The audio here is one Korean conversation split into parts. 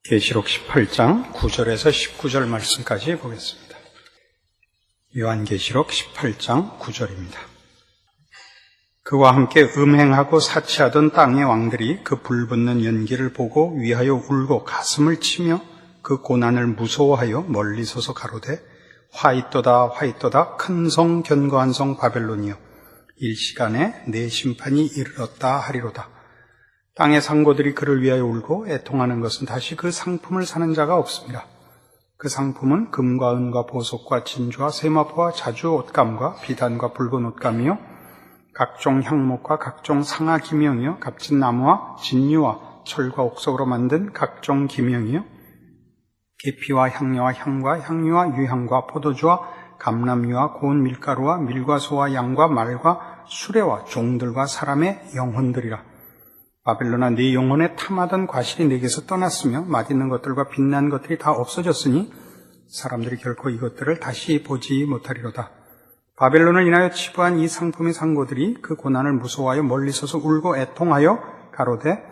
계시록 18장 9절에서 19절 말씀까지 보겠습니다. 요한계시록 18장 9절입니다. 그와 함께 음행하고 사치하던 땅의 왕들이 그 불붙는 연기를 보고 위하여 울고 가슴을 치며 그 고난을 무서워하여 멀리 서서 가로되 화 있도다 큰 성 견고한 성 바벨론이여 일시간에 내 심판이 이르렀다 하리로다. 땅의 상고들이 그를 위하여 울고 애통하는 것은 다시 그 상품을 사는 자가 없습니다. 그 상품은 금과 은과 보석과 진주와 세마포와 자주 옷감과 비단과 붉은 옷감이요 각종 향목과 각종 상아 기명이요 값진 나무와 진유와 철과 옥석으로 만든 각종 기명이요 계피와 향료와 향과 향유와 유향과 포도주와 감람유와 고운 밀가루와 밀과 소와 양과 말과 수레와 종들과 사람의 영혼들이라. 바벨론아, 네 영혼에 탐하던 과실이 네게서 떠났으며 맛있는 것들과 빛난 것들이 다 없어졌으니 사람들이 결코 이것들을 다시 보지 못하리로다. 바벨론을 인하여 치부한 이 상품의 상고들이 그 고난을 무서워하여 멀리 서서 울고 애통하여 가로되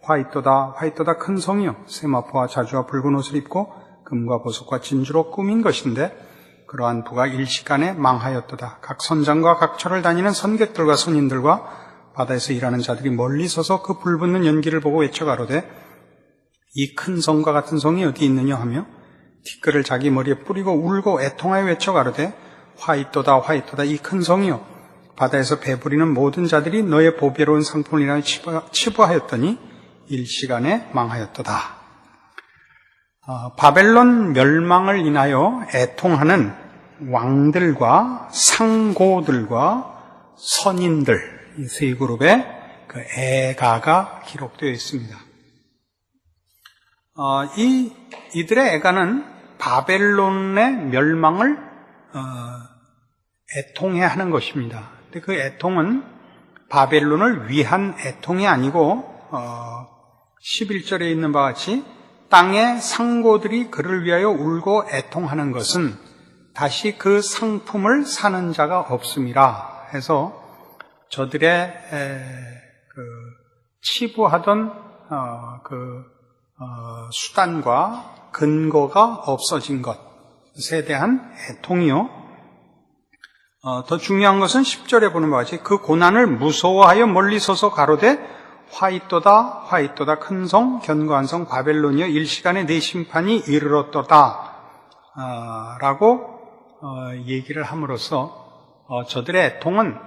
화 있도다 큰 성이여 세마포와 자주와 붉은 옷을 입고 금과 보석과 진주로 꾸민 것인데 그러한 부가 일시간에 망하였도다. 각 선장과 각 처를 다니는 선객들과 선인들과 바다에서 일하는 자들이 멀리 서서 그 불붙는 연기를 보고 외쳐가로되 이 큰 성과 같은 성이 어디 있느냐 하며 티끌을 자기 머리에 뿌리고 울고 애통하여 외쳐가로되 화 있도다 이 큰 성이여 바다에서 배부리는 모든 자들이 너의 보배로운 상품을 인하여 치부하였더니 일시간에 망하였도다. 바벨론 멸망을 인하여 애통하는 왕들과 상고들과 선인들 이 세 그룹의 그 애가가 기록되어 있습니다. 이들의 애가는 바벨론의 멸망을 애통해하는 것입니다. 근데 그 애통은 바벨론을 위한 애통이 아니고 11절에 있는 바와 같이 땅의 상고들이 그를 위하여 울고 애통하는 것은 다시 그 상품을 사는 자가 없음이라 해서 저들의 치부하던 수단과 근거가 없어진 것에 대한 애통이요. 더 중요한 것은 10절에 보는 바와 같이 그 고난을 무서워하여 멀리 서서 가로되 화 있도다 큰 성 견고한 성 바벨론이여 일시간에 내 심판이 이르렀도다 라고 얘기를 함으로써 저들의 애통은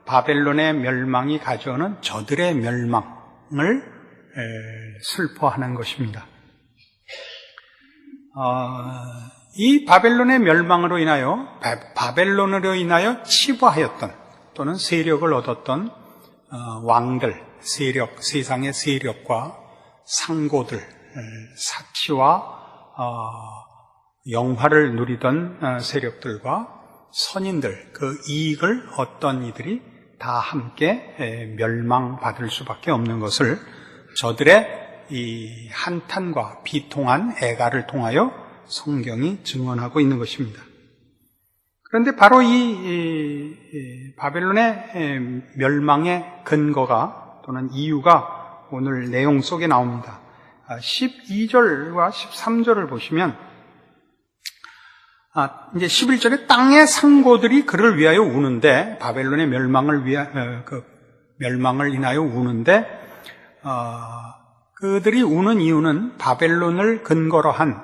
바벨론의 멸망이 가져오는 저들의 멸망을 슬퍼하는 것입니다. 이 바벨론의 멸망으로 인하여 바벨론으로 인하여 치부하였던 또는 세력을 얻었던 왕들, 세력, 세상의 세력과 상고들, 사치와 영화를 누리던 세력들과 선인들, 그 이익을 얻던 이들이 다 함께 멸망받을 수밖에 없는 것을 저들의 이 한탄과 비통한 애가를 통하여 성경이 증언하고 있는 것입니다. 그런데 바로 이 바벨론의 멸망의 근거가 또는 이유가 오늘 내용 속에 나옵니다. 12절과 13절을 보시면 이제 11절에 땅의 상고들이 그를 위하여 우는데 바벨론의 멸망을 인하여 우는데 그들이 우는 이유는 바벨론을 근거로 한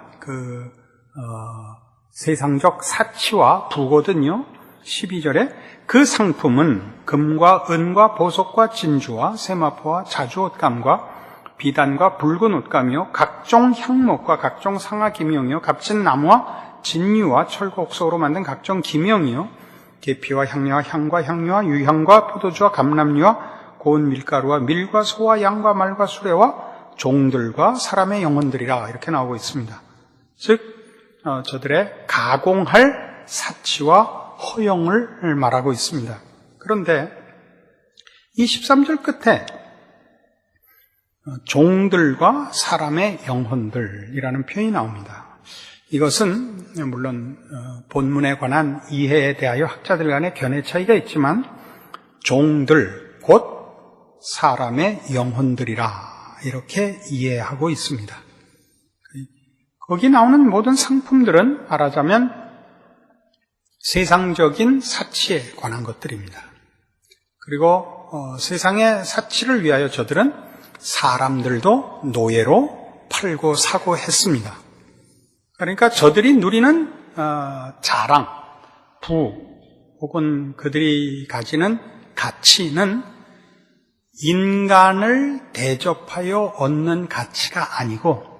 세상적 사치와 부거든요. 12절에 그 상품은 금과 은과 보석과 진주와 세마포와 자주 옷감과 비단과 붉은 옷감이요 각종 향목과 각종 상아 기명이요 값진 나무와 진유와 철과 옥석으로 만든 각종 기명이요 계피와 향료와 향과 향유와 유향과 포도주와 감람유와 고운 밀가루와 밀과 소와 양과 말과 수레와 종들과 사람의 영혼들이라 이렇게 나오고 있습니다. 즉 저들의 가공할 사치와 허영을 말하고 있습니다. 그런데 이 13절 끝에 종들과 사람의 영혼들이라는 표현이 나옵니다. 이것은 물론 본문에 관한 이해에 대하여 학자들 간의 견해 차이가 있지만 종들 곧 사람의 영혼들이라 이렇게 이해하고 있습니다. 거기 나오는 모든 상품들은 말하자면 세상적인 사치에 관한 것들입니다. 그리고 세상의 사치를 위하여 저들은 사람들도 노예로 팔고 사고 했습니다. 그러니까 저들이 누리는 자랑, 부 혹은 그들이 가지는 가치는 인간을 대접하여 얻는 가치가 아니고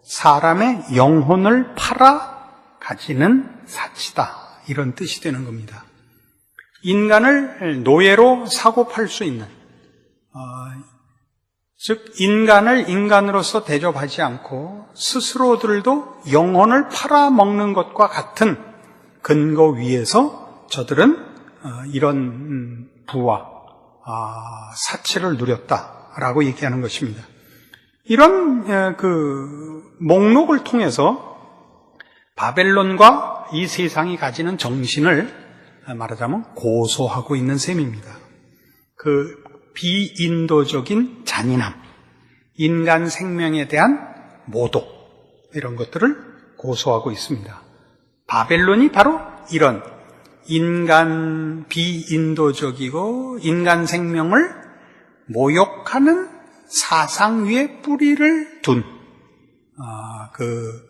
사람의 영혼을 팔아 가지는 사치다, 이런 뜻이 되는 겁니다. 인간을 노예로 사고 팔 수 있는, 즉 인간을 인간으로서 대접하지 않고 스스로들도 영혼을 팔아먹는 것과 같은 근거 위에서 저들은 이런 부와 사치를 누렸다라고 얘기하는 것입니다. 이런 목록을 통해서 바벨론과 이 세상이 가지는 정신을 말하자면 고소하고 있는 셈입니다. 그 비인도적인 잔인함, 인간 생명에 대한 모독, 이런 것들을 고소하고 있습니다. 바벨론이 바로 이런 비인도적이고 인간 생명을 모욕하는 사상 위에 뿌리를 둔 그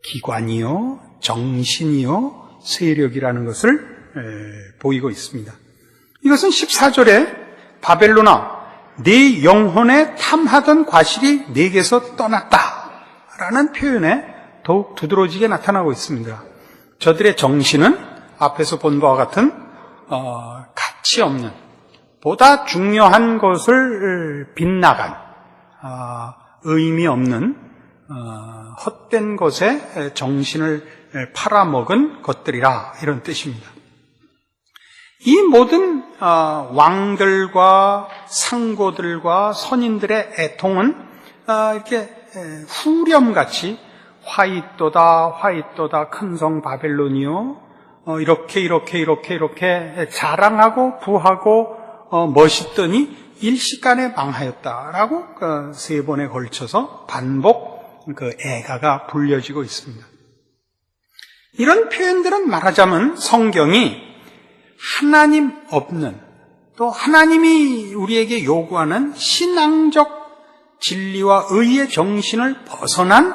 기관이요, 정신이요, 세력이라는 것을 보이고 있습니다. 이것은 14절에 바벨론아, 네 영혼에 탐하던 과실이 네게서 떠났다라는 표현에 더욱 두드러지게 나타나고 있습니다. 저들의 정신은 앞에서 본 바와 같은 가치 없는, 보다 중요한 것을 빗나간 의미 없는 헛된 것에 정신을 팔아먹은 것들이라, 이런 뜻입니다. 이 모든 왕들과 상고들과 선인들의 애통은 이렇게 후렴같이 화이또다 큰 성 바벨론이요, 이렇게 자랑하고 부하고 멋있더니 일시간에 망하였다라고 세 번에 걸쳐서 반복 애가가 불려지고 있습니다. 이런 표현들은 말하자면 성경이 하나님 없는, 또 하나님이 우리에게 요구하는 신앙적 진리와 의의 정신을 벗어난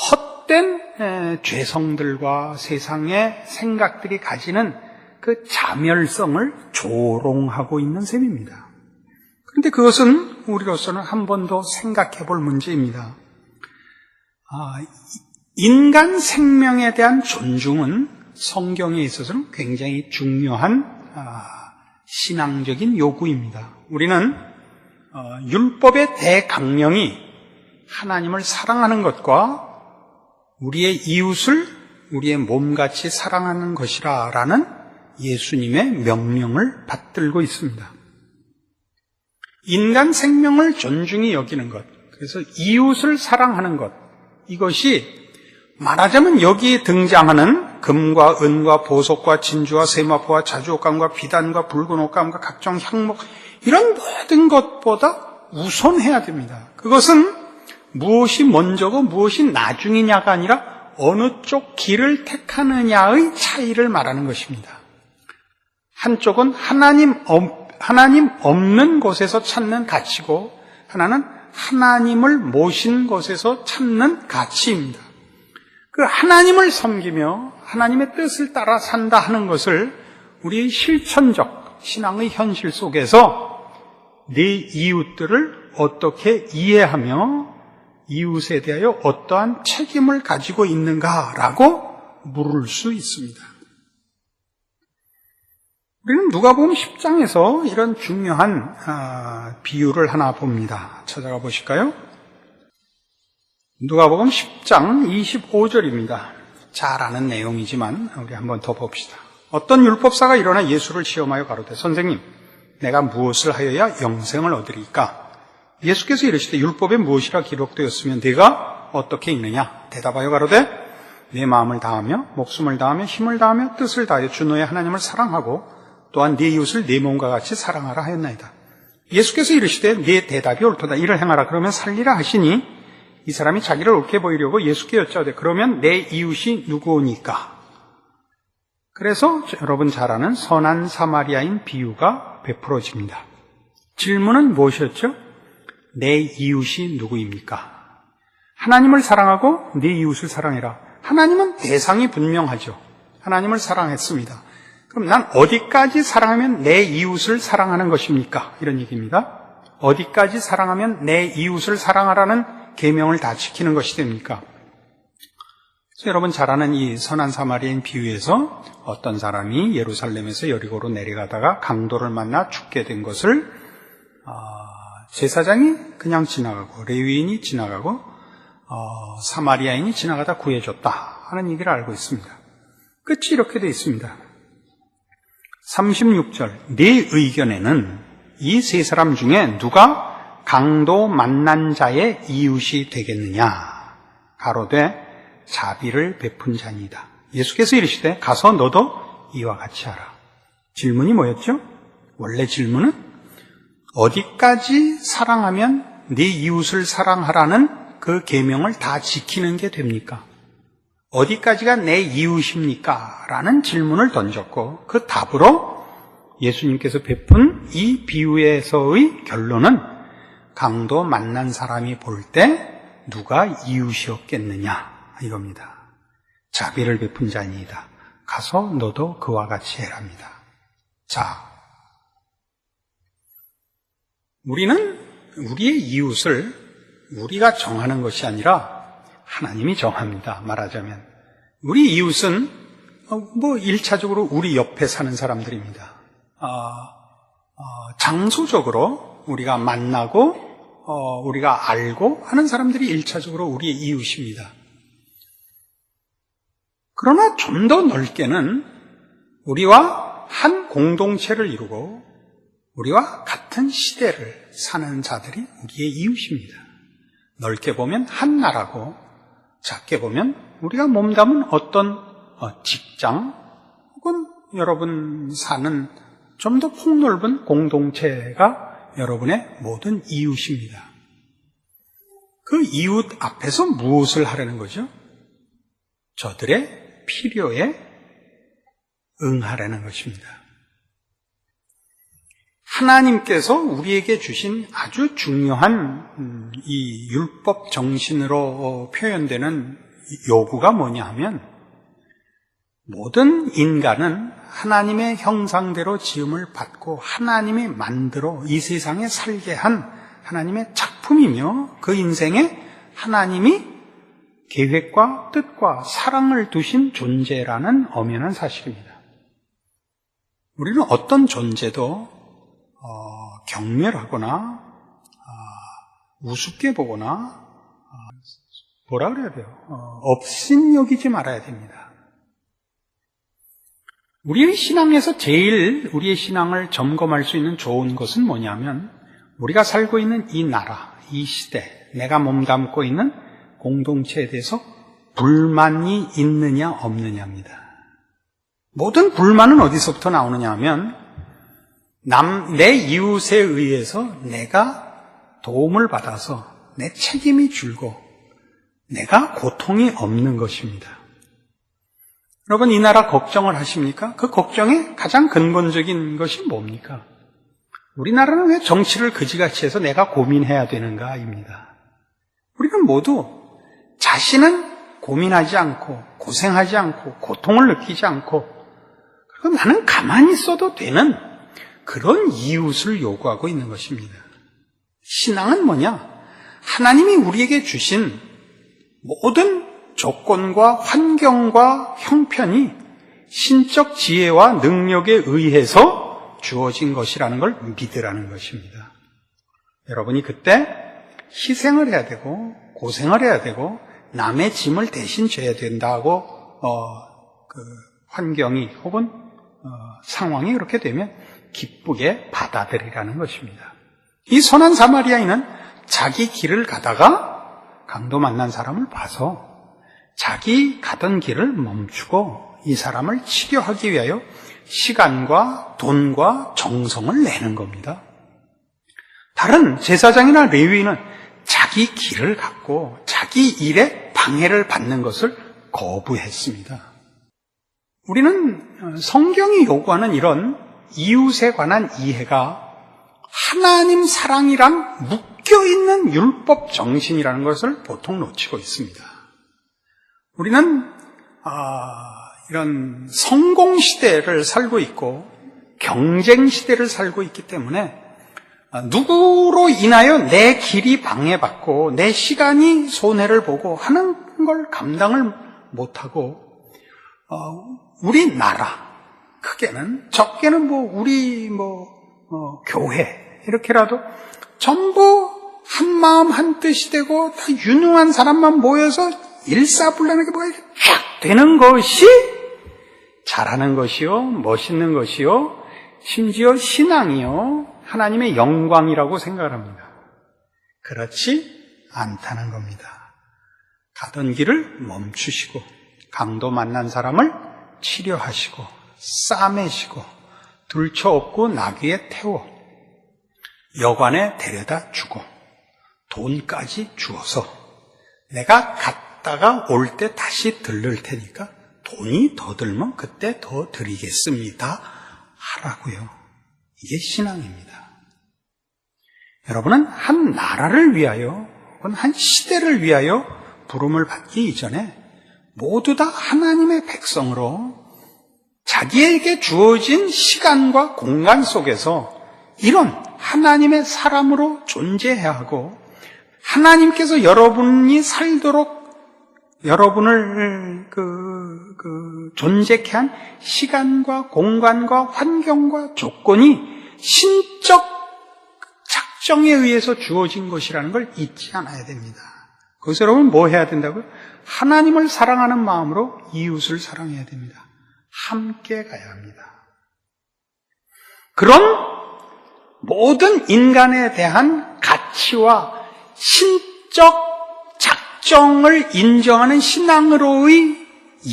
헛된 죄성들과 세상의 생각들이 가지는 그 자멸성을 조롱하고 있는 셈입니다. 그런데 그것은 우리로서는 한 번 더 생각해 볼 문제입니다. 인간 생명에 대한 존중은 성경에 있어서는 굉장히 중요한 신앙적인 요구입니다. 우리는 율법의 대강령이 하나님을 사랑하는 것과 우리의 이웃을 우리의 몸같이 사랑하는 것이라는 예수님의 명령을 받들고 있습니다. 인간 생명을 존중히 여기는 것, 그래서 이웃을 사랑하는 것, 이것이 말하자면 여기에 등장하는 금과 은과 보석과 진주와 세마포와 자주옥감과 비단과 붉은 옷감과 각종 향목, 이런 모든 것보다 우선해야 됩니다. 그것은 무엇이 먼저고 무엇이 나중이냐가 아니라 어느 쪽 길을 택하느냐의 차이를 말하는 것입니다. 한쪽은 하나님 없는 곳에서 찾는 가치고, 하나는 하나님을 모신 곳에서 찾는 가치입니다. 그 하나님을 섬기며 하나님의 뜻을 따라 산다 하는 것을 우리의 실천적 신앙의 현실 속에서 내 이웃들을 어떻게 이해하며 이웃에 대하여 어떠한 책임을 가지고 있는가라고 물을 수 있습니다. 우리는 누가복음 10장에서 이런 중요한 비유를 하나 봅니다. 찾아가 보실까요? 누가복음 10장 25절입니다. 잘 아는 내용이지만 우리 한번 더 봅시다. 어떤 율법사가 일어나 예수를 시험하여 가로되 선생님, 내가 무엇을 하여야 영생을 얻으리까? 예수께서 이르시되 율법에 무엇이라 기록되었으면 네가 어떻게 읽느냐? 대답하여 가로되 내 마음을 다하며 목숨을 다하며 힘을 다하며 뜻을 다하여 주 너의 하나님을 사랑하고 또한 네 이웃을 네 몸과 같이 사랑하라 하였나이다. 예수께서 이르시되 네 대답이 옳도다. 이를 행하라 그러면 살리라 하시니 이 사람이 자기를 옳게 보이려고 예수께 여쭤대. 그러면 내 이웃이 누구니까? 그래서 여러분 잘 아는 선한 사마리아인 비유가 베풀어집니다. 질문은 무엇이었죠? 내 이웃이 누구입니까? 하나님을 사랑하고 내 이웃을 사랑해라. 하나님은 대상이 분명하죠. 하나님을 사랑했습니다. 그럼 난 어디까지 사랑하면 내 이웃을 사랑하는 것입니까? 이런 얘기입니다. 어디까지 사랑하면 내 이웃을 사랑하라는 계명을 다 지키는 것이 됩니까? 그래서 여러분 잘 아는 이 선한 사마리아인 비유에서 어떤 사람이 예루살렘에서 여리고로 내려가다가 강도를 만나 죽게 된 것을 제사장이 그냥 지나가고 레위인이 지나가고 사마리아인이 지나가다 구해줬다 하는 얘기를 알고 있습니다. 끝이 이렇게 되어 있습니다. 36절, 네 의견에는 이 세 사람 중에 누가 강도 만난 자의 이웃이 되겠느냐? 가로되 자비를 베푼 자니이다. 예수께서 이르시되 가서 너도 이와 같이 하라. 질문이 뭐였죠? 원래 질문은 어디까지 사랑하면 네 이웃을 사랑하라는 그 계명을 다 지키는 게 됩니까? 어디까지가 내 이웃입니까? 라는 질문을 던졌고 그 답으로 예수님께서 베푼 이 비유에서의 결론은 강도 만난 사람이 볼 때 누가 이웃이었겠느냐 이겁니다. 자비를 베푼 자니이다. 가서 너도 그와 같이 해랍니다. 자, 우리는 우리의 이웃을 우리가 정하는 것이 아니라 하나님이 정합니다. 말하자면 우리 이웃은 1차적으로 우리 옆에 사는 사람들입니다. 장소적으로 우리가 만나고 우리가 알고 하는 사람들이 1차적으로 우리의 이웃입니다. 그러나 좀 더 넓게는 우리와 한 공동체를 이루고 우리와 같은 시대를 사는 자들이 우리의 이웃입니다. 넓게 보면 한 나라고 작게 보면 우리가 몸담은 어떤 직장 혹은 여러분 사는 좀 더 폭넓은 공동체가 여러분의 모든 이웃입니다. 그 이웃 앞에서 무엇을 하려는 거죠? 저들의 필요에 응하라는 것입니다. 하나님께서 우리에게 주신 아주 중요한 이 율법 정신으로 표현되는 요구가 뭐냐 하면 모든 인간은 하나님의 형상대로 지음을 받고 하나님이 만들어 이 세상에 살게 한 하나님의 작품이며 그 인생에 하나님이 계획과 뜻과 사랑을 두신 존재라는 엄연한 사실입니다. 우리는 어떤 존재도 경멸하거나 우습게 보거나 뭐라 그래야 돼요? 업신여기지 말아야 됩니다. 우리의 신앙에서 제일 우리의 신앙을 점검할 수 있는 좋은 것은 뭐냐면 우리가 살고 있는 이 나라, 이 시대, 내가 몸담고 있는 공동체에 대해서 불만이 있느냐 없느냐입니다. 모든 불만은 어디서부터 나오느냐 하면 내 이웃에 의해서 내가 도움을 받아서 내 책임이 줄고 내가 고통이 없는 것입니다. 여러분 이 나라 걱정을 하십니까? 그 걱정의 가장 근본적인 것이 뭡니까? 우리나라는 왜 정치를 그지같이 해서 내가 고민해야 되는가입니다. 우리는 모두 자신은 고민하지 않고 고생하지 않고 고통을 느끼지 않고 그리고 나는 가만히 있어도 되는 그런 이웃을 요구하고 있는 것입니다. 신앙은 뭐냐? 하나님이 우리에게 주신 모든 조건과 환경과 형편이 신적 지혜와 능력에 의해서 주어진 것이라는 걸 믿으라는 것입니다. 여러분이 그때 희생을 해야 되고 고생을 해야 되고 남의 짐을 대신 져야 된다고 환경이 혹은 상황이 그렇게 되면 기쁘게 받아들이라는 것입니다. 이 선한 사마리아인은 자기 길을 가다가 강도 만난 사람을 봐서 자기 가던 길을 멈추고 이 사람을 치료하기 위하여 시간과 돈과 정성을 내는 겁니다. 다른 제사장이나 레위인은 자기 길을 갖고 자기 일에 방해를 받는 것을 거부했습니다. 우리는 성경이 요구하는 이런 이웃에 관한 이해가 하나님 사랑이란 묶여있는 율법 정신이라는 것을 보통 놓치고 있습니다. 우리는 이런 성공 시대를 살고 있고 경쟁 시대를 살고 있기 때문에 누구로 인하여 내 길이 방해받고 내 시간이 손해를 보고 하는 걸 감당을 못하고 우리나라 크게는 적게는 우리 교회 이렇게라도 전부 한 마음 한 뜻이 되고 다 유능한 사람만 모여서 일사불란하게 뭐가 쫙 되는 것이 잘하는 것이요 멋있는 것이요 심지어 신앙이요 하나님의 영광이라고 생각을 합니다. 그렇지 않다는 겁니다. 가던 길을 멈추시고 강도 만난 사람을 치료하시고 싸매시고 들쳐업고 나귀에 태워 여관에 데려다 주고 돈까지 주어서 내가 갔다가 올 때 다시 들를 테니까 돈이 더 들면 그때 더 드리겠습니다 하라고요. 이게 신앙입니다. 여러분은 한 나라를 위하여 혹은 한 시대를 위하여 부름을 받기 이전에 모두 다 하나님의 백성으로 자기에게 주어진 시간과 공간 속에서 이런 하나님의 사람으로 존재해야 하고 하나님께서 여러분이 살도록 여러분을 존재케 한 시간과 공간과 환경과 조건이 신적 작정에 의해서 주어진 것이라는 걸 잊지 않아야 됩니다. 그래서 여러분 뭐 해야 된다고요? 하나님을 사랑하는 마음으로 이웃을 사랑해야 됩니다. 함께 가야 합니다. 그런 모든 인간에 대한 가치와 신적 작정을 인정하는 신앙으로의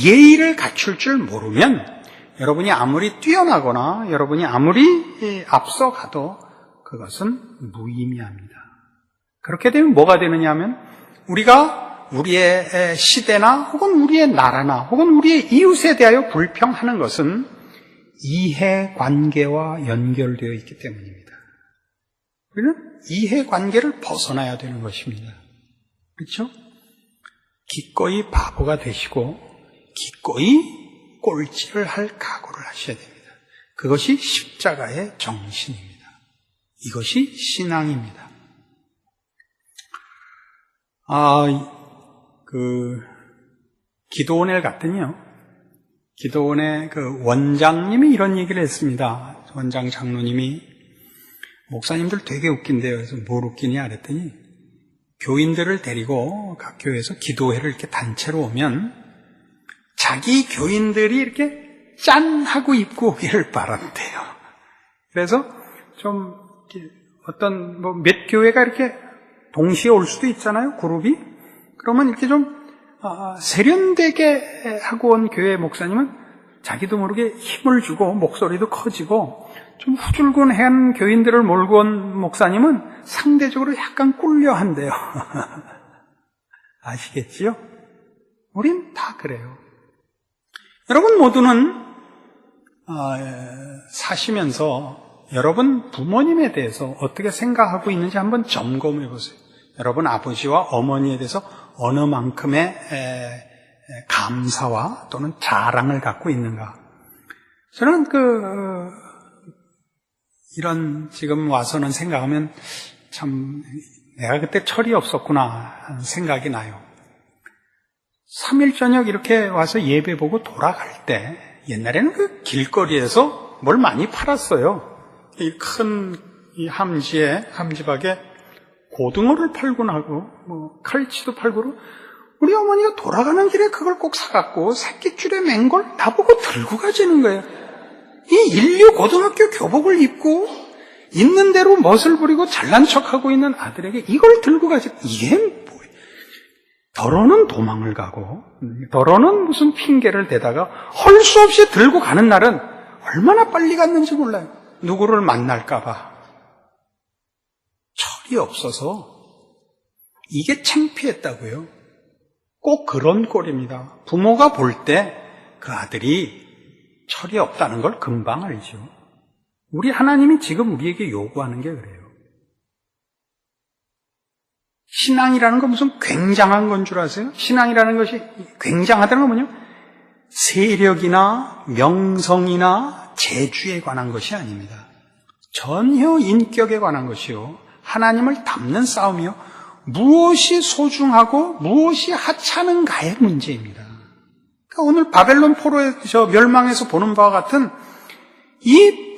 예의를 갖출 줄 모르면 여러분이 아무리 뛰어나거나 여러분이 아무리 앞서가도 그것은 무의미합니다. 그렇게 되면 뭐가 되느냐 하면 우리가 우리의 시대나 혹은 우리의 나라나 혹은 우리의 이웃에 대하여 불평하는 것은 이해관계와 연결되어 있기 때문입니다. 우리는 이해관계를 벗어나야 되는 것입니다. 그렇죠? 기꺼이 바보가 되시고 기꺼이 꼴찌를 할 각오를 하셔야 됩니다. 그것이 십자가의 정신입니다. 이것이 신앙입니다. 기도원에 갔더니요. 기도원의 원장님이 이런 얘기를 했습니다. 원장 장로님이 목사님들 되게 웃긴데요. 그래서 뭘 웃기냐 그랬더니 교인들을 데리고 각 교회에서 기도회를 이렇게 단체로 오면 자기 교인들이 이렇게 짠 하고 입고 오기를 바란대요. 그래서 좀 어떤 몇 교회가 이렇게 동시에 올 수도 있잖아요. 그룹이. 그러면 이렇게 좀 세련되게 하고 온 교회 목사님은 자기도 모르게 힘을 주고 목소리도 커지고 좀 후줄근한 교인들을 몰고 온 목사님은 상대적으로 약간 꿀려한대요. 아시겠지요? 우린 다 그래요. 여러분 모두는 사시면서 여러분 부모님에 대해서 어떻게 생각하고 있는지 한번 점검해 보세요. 여러분 아버지와 어머니에 대해서 어느 만큼의 감사와 또는 자랑을 갖고 있는가. 저는 이런 지금 와서는 생각하면 참 내가 그때 철이 없었구나 하는 생각이 나요. 3일 저녁 이렇게 와서 예배 보고 돌아갈 때 옛날에는 길거리에서 뭘 많이 팔았어요. 이 큰 함지박에 고등어를 팔곤 하고 칼치도 팔고 우리 어머니가 돌아가는 길에 그걸 꼭 사갖고 새끼줄에 맨 걸 나보고 들고 가지는 거예요. 이 인류 고등학교 교복을 입고 있는 대로 멋을 부리고 잘난 척하고 있는 아들에게 이걸 들고 가지. 이게 뭐예요? 더러는 도망을 가고 더러는 무슨 핑계를 대다가 헐 수 없이 들고 가는 날은 얼마나 빨리 갔는지 몰라요. 누구를 만날까 봐. 철이 없어서 이게 창피했다고요. 꼭 그런 꼴입니다. 부모가 볼 때 그 아들이 철이 없다는 걸 금방 알죠. 우리 하나님이 지금 우리에게 요구하는 게 그래요. 신앙이라는 건 무슨 굉장한 건 줄 아세요? 신앙이라는 것이 굉장하다는 건 뭐냐? 세력이나 명성이나 재주에 관한 것이 아닙니다. 전혀 인격에 관한 것이요. 하나님을 닮는 싸움이요. 무엇이 소중하고 무엇이 하찮은가의 문제입니다. 그러니까 오늘 바벨론 포로에서 멸망해서 보는 바와 같은 이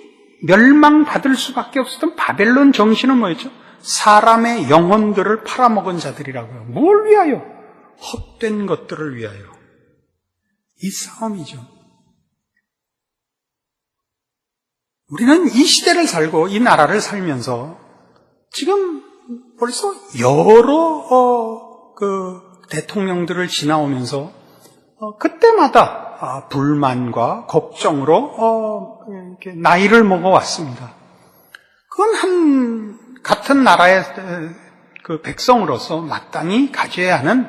멸망받을 수밖에 없었던 바벨론 정신은 뭐였죠? 사람의 영혼들을 팔아먹은 자들이라고요. 뭘 위하여? 헛된 것들을 위하여. 이 싸움이죠. 우리는 이 시대를 살고 이 나라를 살면서 지금 벌써 여러 대통령들을 지나오면서 그때마다 불만과 걱정으로 이렇게 나이를 먹어왔습니다. 그건 같은 나라의 그 백성으로서 마땅히 가져야 하는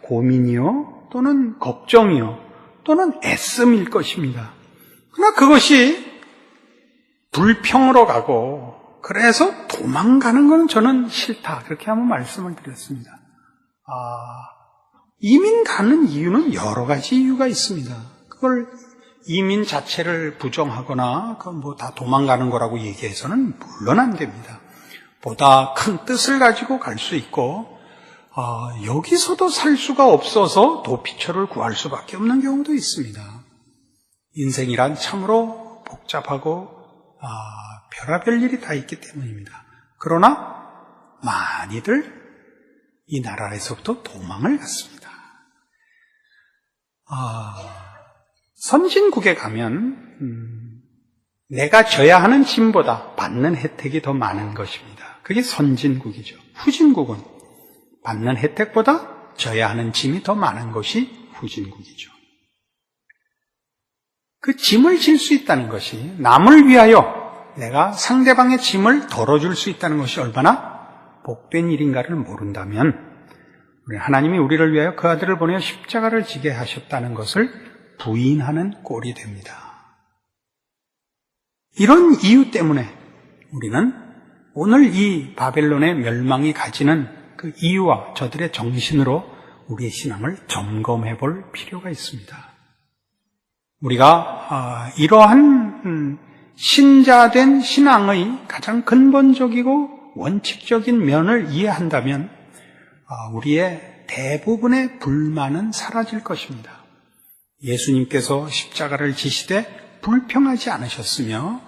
고민이요, 또는 걱정이요, 또는 애씀일 것입니다. 그러나 그것이 불평으로 가고 그래서 도망가는 건 저는 싫다. 그렇게 한번 말씀을 드렸습니다. 이민 가는 이유는 여러 가지 이유가 있습니다. 그걸 이민 자체를 부정하거나 그건 뭐 다 도망가는 거라고 얘기해서는 물론 안 됩니다. 보다 큰 뜻을 가지고 갈 수 있고 여기서도 살 수가 없어서 도피처를 구할 수밖에 없는 경우도 있습니다. 인생이란 참으로 복잡하고 별의별 일이 다 있기 때문입니다. 그러나 많이들 이 나라에서부터 도망을 갔습니다. 선진국에 가면 내가 져야 하는 짐보다 받는 혜택이 더 많은 것입니다. 그게 선진국이죠. 후진국은 받는 혜택보다 져야 하는 짐이 더 많은 것이 후진국이죠. 그 짐을 질 수 있다는 것이 남을 위하여 내가 상대방의 짐을 덜어줄 수 있다는 것이 얼마나 복된 일인가를 모른다면 하나님이 우리를 위하여 그 아들을 보내어 십자가를 지게 하셨다는 것을 부인하는 꼴이 됩니다. 이런 이유 때문에 우리는 오늘 이 바벨론의 멸망이 가지는 그 이유와 저들의 정신으로 우리의 신앙을 점검해 볼 필요가 있습니다. 우리가 이러한 신자된 신앙의 가장 근본적이고 원칙적인 면을 이해한다면 우리의 대부분의 불만은 사라질 것입니다. 예수님께서 십자가를 지시되 불평하지 않으셨으며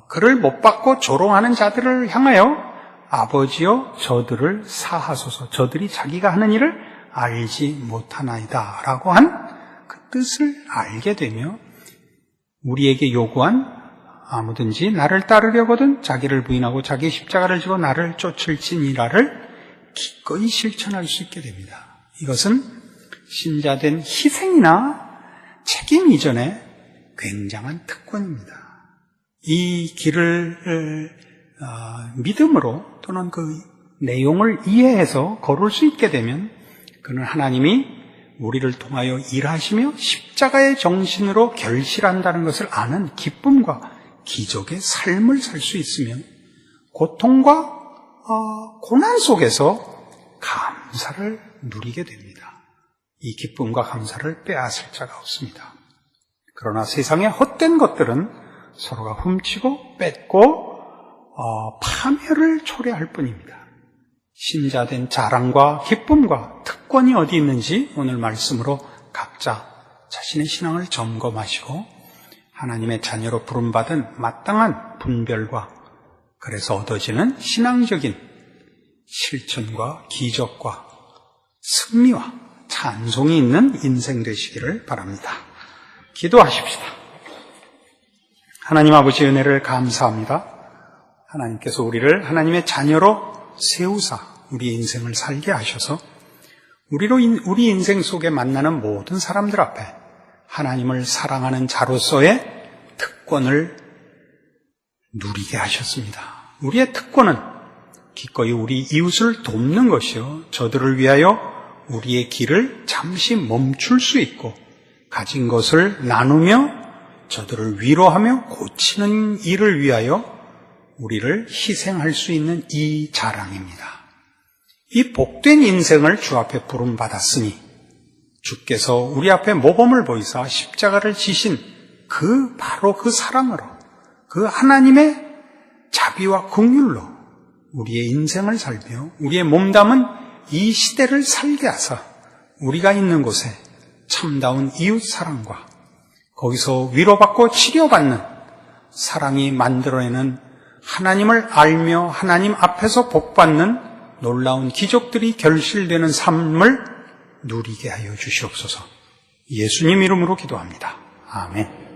그를 못 받고 조롱하는 자들을 향하여 아버지여 저들을 사하소서, 저들이 자기가 하는 일을 알지 못하나이다 라고 한 그 뜻을 알게 되며 우리에게 요구한 아무든지 나를 따르려거든 자기를 부인하고 자기 십자가를 지고 나를 쫓을지니라를 기꺼이 실천할 수 있게 됩니다. 이것은 신자된 희생이나 책임 이전에 굉장한 특권입니다. 이 길을 믿음으로 또는 그 내용을 이해해서 걸을 수 있게 되면 그는 하나님이 우리를 통하여 일하시며 십자가의 정신으로 결실한다는 것을 아는 기쁨과 기적의 삶을 살 수 있으며 고통과 고난 속에서 감사를 누리게 됩니다. 이 기쁨과 감사를 빼앗을 자가 없습니다. 그러나 세상의 헛된 것들은 서로가 훔치고 뺏고 파멸을 초래할 뿐입니다. 신자된 자랑과 기쁨과 특권이 어디 있는지 오늘 말씀으로 각자 자신의 신앙을 점검하시고 하나님의 자녀로 부름받은 마땅한 분별과 그래서 얻어지는 신앙적인 실천과 기적과 승리와 찬송이 있는 인생 되시기를 바랍니다. 기도하십시다. 하나님 아버지 은혜를 감사합니다. 하나님께서 우리를 하나님의 자녀로 세우사 우리 인생을 살게 하셔서 우리 인생 속에 만나는 모든 사람들 앞에 하나님을 사랑하는 자로서의 특권을 누리게 하셨습니다. 우리의 특권은 기꺼이 우리 이웃을 돕는 것이요, 저들을 위하여 우리의 길을 잠시 멈출 수 있고 가진 것을 나누며 저들을 위로하며 고치는 일을 위하여 우리를 희생할 수 있는 이 자랑입니다. 이 복된 인생을 주 앞에 부름받았으니 주께서 우리 앞에 모범을 보이사 십자가를 지신 바로 그 사랑으로, 그 하나님의 자비와 긍휼로 우리의 인생을 살며 우리의 몸담은 이 시대를 살게 하사 우리가 있는 곳에 참다운 이웃 사랑과 거기서 위로받고 치료받는 사랑이 만들어내는 하나님을 알며 하나님 앞에서 복받는 놀라운 기적들이 결실되는 삶을 누리게 하여 주시옵소서. 예수님 이름으로 기도합니다. 아멘.